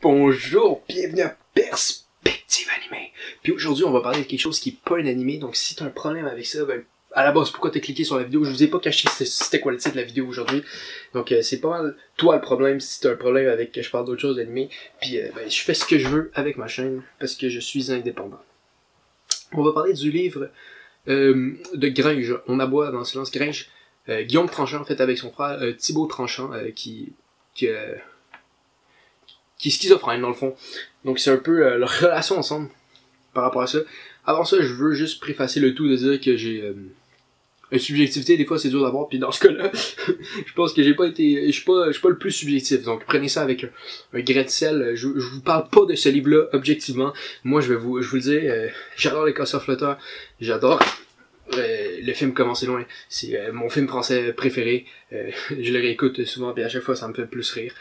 Bonjour, bienvenue à Perspective Animée. Puis aujourd'hui, on va parler de quelque chose qui est pas un animé, donc si t'as un problème avec ça, ben, à la base, pourquoi t'as cliqué sur la vidéo? Je vous ai pas caché c'était quoi le titre de la vidéo aujourd'hui. Donc c'est pas mal toi le problème si t'as un problème avec que je parle d'autre chose d'animé. Puis ben, je fais ce que je veux avec ma chaîne, parce que je suis indépendant. On va parler du livre de Gringe, On aboie dans le silence. Gringe, Guillaume Tranchant, en fait, avec son frère Thibaut Tranchant, qui est schizophrène dans le fond. Donc c'est un peu leur relation ensemble par rapport à ça. Avant ça, je veux juste préfacer le tout de dire que j'ai une subjectivité, des fois c'est dur d'avoir, puis dans ce cas-là, je pense que je suis pas le plus subjectif. Donc prenez ça avec un grain de sel. Je vous parle pas de ce livre-là objectivement. Moi je vous le dis, j'adore les casseurs flotteurs, j'adore le film Comment c'est loin, c'est mon film français préféré. Je le réécoute souvent, puis à chaque fois ça me fait plus rire.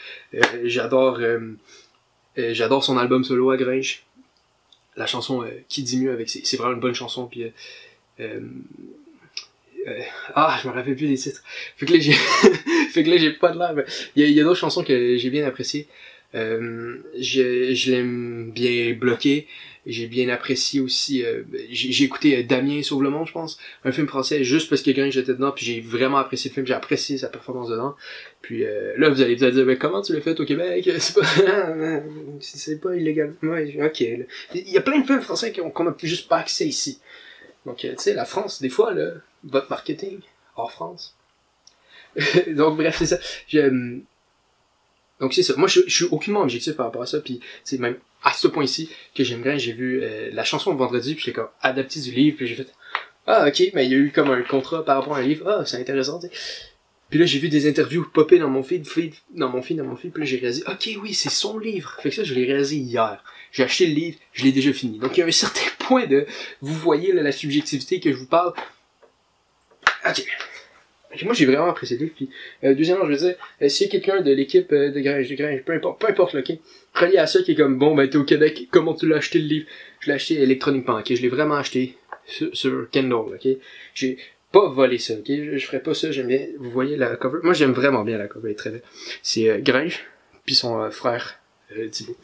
J'adore son album solo à Gringe. La chanson Qui dit mieux avec c'est vraiment une bonne chanson. Puis je me rappelle plus des titres. Fait que là j'ai pas de l'air. Il y a d'autres chansons que j'ai bien appréciées. Je l'aime bien bloqué. J'ai bien apprécié aussi. J'ai écouté Damien Sauve le Monde, je pense, un film français, juste parce que Gringe était dedans, puis j'ai vraiment apprécié le film, j'ai apprécié sa performance dedans. Puis là vous allez dire, mais comment tu l'as fait au Québec? C'est pas illégal. Ouais, ok. Là. Il y a plein de films français qu'on a juste pas accès ici. Donc tu sais, la France, des fois là, votre marketing hors France. Donc bref, c'est ça. Donc c'est ça. Moi je suis aucunement objectif par rapport à ça, puis c'est même à ce point ici que j'aime bien, j'ai vu la chanson de vendredi, puis j'étais comme adapté du livre, puis j'ai fait ah ok, mais il y a eu comme un contrat par rapport à un livre, ah c'est intéressant, t'sais. Puis là j'ai vu des interviews popper dans mon feed, puis là j'ai réalisé, ok oui c'est son livre, fait que ça je l'ai réalisé hier, j'ai acheté le livre, je l'ai déjà fini, donc il y a un certain point de, vous voyez là, la subjectivité que je vous parle, ok. Moi j'ai vraiment apprécié le livre, puis deuxièmement je veux dire, s'il y a quelqu'un de l'équipe de Gringe, peu importe ok, relié à ça qui est comme, bon ben t'es au Québec, comment tu l'as acheté le livre? Je l'ai acheté électroniquement, ok, je l'ai vraiment acheté sur Kindle, ok, j'ai pas volé ça, ok, je ferais pas ça, j'aime bien, vous voyez la cover, moi j'aime vraiment bien la cover, elle est très belle, c'est Gringe, puis son frère Thibaut.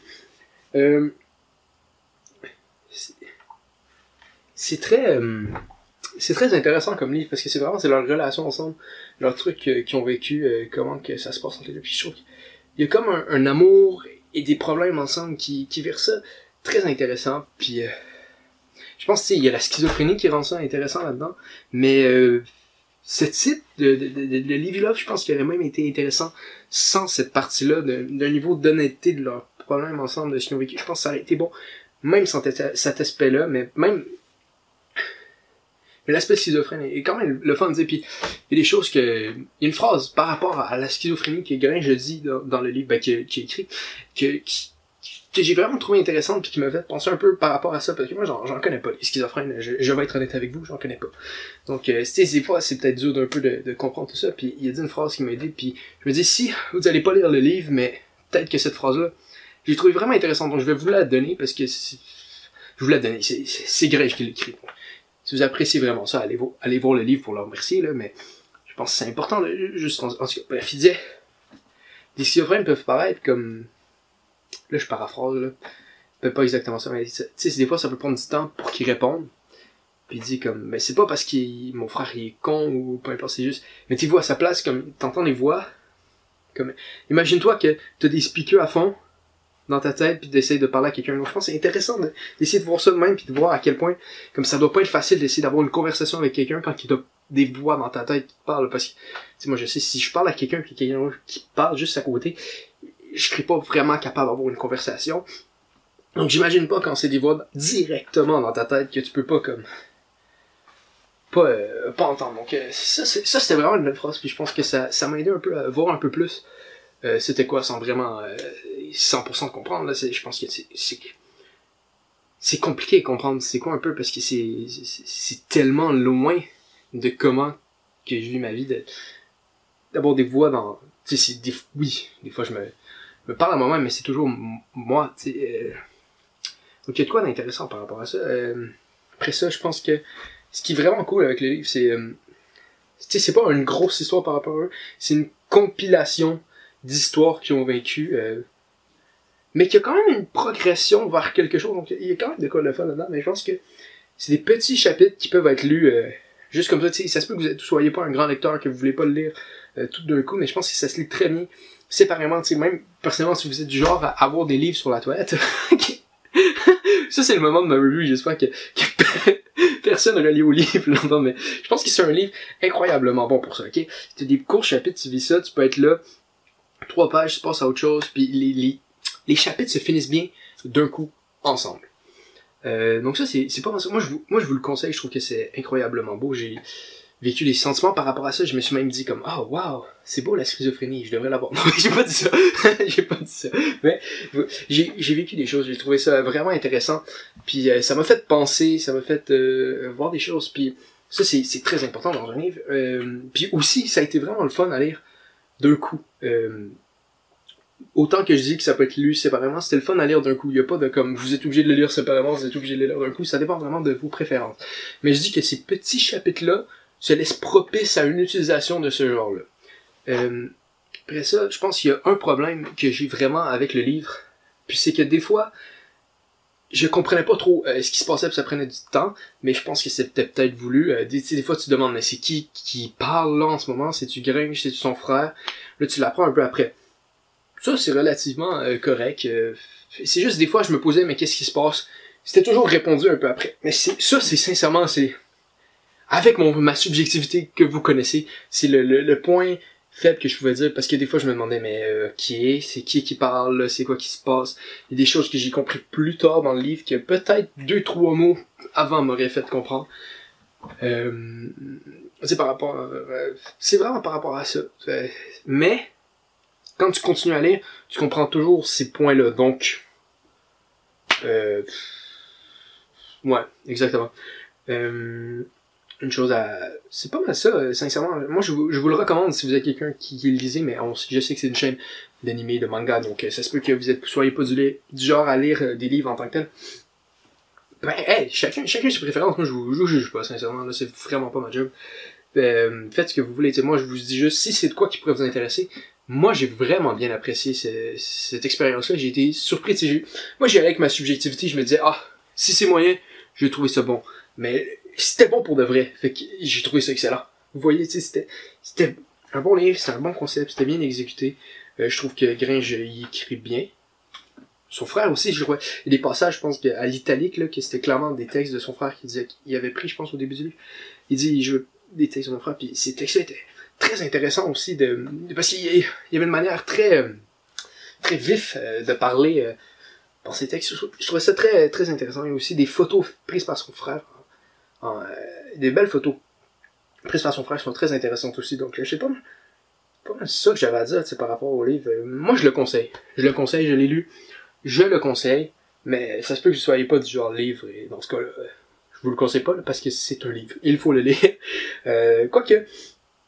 C'est très intéressant comme livre, parce que c'est leur relation ensemble, leurs trucs qu'ils ont vécu, comment que ça se passe entre les deux, puis je trouve qu'il y a comme un amour et des problèmes ensemble qui virent ça très intéressant, puis je pense qu'il y a la schizophrénie qui rend ça intéressant là-dedans, mais ce type de livre-là, je pense qu'il aurait même été intéressant sans cette partie-là, d'un niveau d'honnêteté de leurs problèmes ensemble, de ce qu'ils ont vécu, je pense que ça aurait été bon, même sans cet aspect-là, mais même mais l'aspect schizophrène est quand même le fun de dire, puis il y a des choses que, il y a une phrase par rapport à la schizophrénie que Gringe dit dans le livre, ben, qui est écrit, que j'ai vraiment trouvé intéressante, puis qui m'a fait penser un peu par rapport à ça, parce que moi j'en connais pas, les schizophrènes, je vais être honnête avec vous, j'en connais pas. Donc des fois c'est peut-être dur d'un peu de comprendre tout ça, puis il a dit une phrase qui m'a aidé, puis je me dis, si vous allez pas lire le livre, mais peut-être que cette phrase-là, j'ai trouvé vraiment intéressante, donc je vais vous la donner, parce que je vous la donner, c'est Gringe qui l'écrit. Si vous appréciez vraiment ça, allez voir le livre pour le remercier, là, mais je pense que c'est important, juste en tout cas, bref, il disait, des schizophrènes peuvent paraître comme, là je paraphrase, là, peut pas exactement ça, mais tu sais, des fois ça peut prendre du temps pour qu'ils répondent, puis il dit comme, mais c'est pas parce que mon frère il est con, ou peu importe, c'est juste, mais tu vois à sa place, comme, t'entends les voix, comme, imagine-toi que t'as des speakers à fond, dans ta tête, puis d'essayer de parler à quelqu'un. Donc je pense que c'est intéressant d'essayer de voir ça de même, puis de voir à quel point, comme ça doit pas être facile d'essayer d'avoir une conversation avec quelqu'un quand il a des voix dans ta tête qui te parlent, parce que, tu sais, moi je sais, si je parle à quelqu'un, puis quelqu'un qui parle juste à côté, je serais pas vraiment capable d'avoir une conversation. Donc j'imagine pas quand c'est des voix directement dans ta tête que tu peux pas comme pas entendre. Donc ça c'était vraiment une belle phrase, puis je pense que ça m'a aidé un peu à voir un peu plus c'était quoi sans vraiment 100% de comprendre là, je pense que c'est compliqué de comprendre c'est quoi un peu, parce que c'est tellement loin de comment que je vis ma vie, d'avoir des voix dans, tu sais, oui, des fois je me parle à moi-même, mais c'est toujours moi, tu sais, donc il y a de quoi d'intéressant par rapport à ça. Après ça, je pense que ce qui est vraiment cool avec le livre, c'est tu sais, c'est pas une grosse histoire par rapport à eux, c'est une compilation d'histoires qui ont vécu mais qu'il y a quand même une progression vers quelque chose. Donc, il y a quand même de quoi le faire là-dedans, mais je pense que c'est des petits chapitres qui peuvent être lus juste comme ça. Tu sais, ça se peut que vous soyez pas un grand lecteur, que vous voulez pas le lire tout d'un coup, mais je pense que ça se lit très bien séparément. Tu sais, même personnellement, si vous êtes du genre à avoir des livres sur la toilette, ça c'est le moment de ma review. J'espère que personne ne relie au livre là-dedans, mais je pense que c'est un livre incroyablement bon pour ça. Ok, t'as des courts chapitres, tu vis ça, tu peux être là, 3 pages, tu passes à autre chose, puis les chapitres se finissent bien d'un coup ensemble. Donc ça c'est pas mal ça. Moi je vous le conseille, je trouve que c'est incroyablement beau. J'ai vécu des sentiments par rapport à ça. Je me suis même dit comme oh wow, c'est beau la schizophrénie, je devrais l'avoir. Non, j'ai pas dit ça. J'ai pas dit ça. Mais j'ai vécu des choses, j'ai trouvé ça vraiment intéressant. Puis ça m'a fait penser, ça m'a fait voir des choses. Puis ça c'est très important dans un livre. Puis aussi ça a été vraiment le fun à lire d'un coup. Autant que je dis que ça peut être lu séparément, c'était le fun à lire d'un coup. Il n'y a pas de comme vous êtes obligé de le lire séparément, vous êtes obligé de le lire d'un coup. Ça dépend vraiment de vos préférences. Mais je dis que ces petits chapitres-là se laissent propices à une utilisation de ce genre-là. Après ça, je pense qu'il y a un problème que j'ai vraiment avec le livre. Puis c'est que des fois, je comprenais pas trop ce qui se passait, puis ça prenait du temps. Mais je pense que c'était peut-être voulu. Des fois, tu te demandes, mais c'est qui parle là en ce moment? C'est-tu Grinch? C'est-tu son frère? Là, tu l'apprends un peu après. Ça, c'est relativement correct. C'est juste des fois, je me posais, mais qu'est-ce qui se passe? C'était toujours répondu un peu après. Mais c'est sincèrement, c'est... Avec ma subjectivité que vous connaissez, c'est le point faible que je pouvais dire, parce que des fois, je me demandais, mais c'est qui parle, c'est quoi qui se passe? Il y a des choses que j'ai compris plus tard dans le livre, que peut-être 2-3 mots avant m'auraient fait comprendre. C'est par rapport... c'est vraiment par rapport à ça. Mais... quand tu continues à lire, tu comprends toujours ces points-là. Donc, ouais, exactement. Une chose à... c'est pas mal ça, sincèrement. Moi, je vous le recommande si vous êtes quelqu'un qui le lisez, mais je sais que c'est une chaîne d'animé, de manga, donc ça se peut que vous soyez pas du genre à lire des livres en tant que tel. Ben, hey, chacun ses préférences. Moi, je vous juge pas, sincèrement. Là, c'est vraiment pas ma job. Faites ce que vous voulez. T'sais, moi, je vous dis juste, si c'est de quoi qui pourrait vous intéresser, moi, j'ai vraiment bien apprécié cette expérience-là. J'ai été surpris. Moi, j'y allais avec ma subjectivité. Je me disais, si c'est moyen, je vais trouver ça bon. Mais c'était bon pour de vrai. Fait que j'ai trouvé ça excellent. Vous voyez, c'était un bon livre, c'était un bon concept, c'était bien exécuté. Je trouve que Gringe, il écrit bien. Son frère aussi, je crois. Il y a des passages, je pense, à l'italique, là, que c'était clairement des textes de son frère qui disait qu'il avait pris, je pense, au début du livre. Il dit, je veux des textes de mon frère, puis ces textes-là étaient très intéressants aussi, parce qu'il y avait une manière très vif de parler dans ces textes. Je trouvais ça très, très intéressant. Il y a aussi des photos prises par son frère. Des belles photos prises par son frère qui sont très intéressantes aussi. Donc, je sais pas mal ça que j'avais à dire par rapport au livre. Moi, je le conseille. Je l'ai lu. Je le conseille. Mais ça se peut que vous soyez pas du genre livre. Et dans ce cas-là, je vous le conseille pas là, parce que c'est un livre. Il faut le lire. Quoique,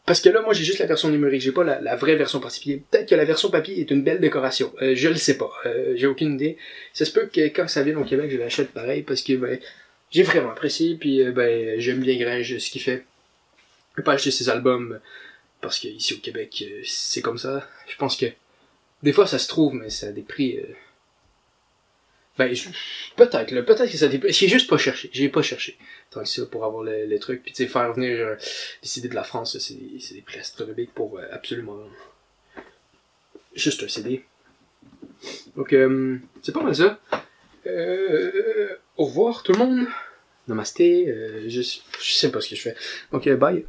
parce que là, moi, j'ai juste la version numérique. J'ai pas la vraie version papier. Peut-être que la version papier est une belle décoration. Je le sais pas. J'ai aucune idée. Ça se peut que quand ça vienne au Québec, je l'achète pareil parce que j'ai vraiment apprécié. Puis j'aime bien Gringe, ce qu'il fait. Je peux pas acheter ses albums parce que ici au Québec, c'est comme ça. Je pense que des fois ça se trouve, mais ça a des prix. Peut-être que ça dépend. J'ai juste pas cherché. J'ai pas cherché tant que ça pour avoir les trucs. Puis tu sais, faire venir des CD de la France, c'est des prix astronomiques pour absolument juste un CD. Donc c'est pas mal ça. Au revoir tout le monde. Namasté. Je sais pas ce que je fais. Donc bye.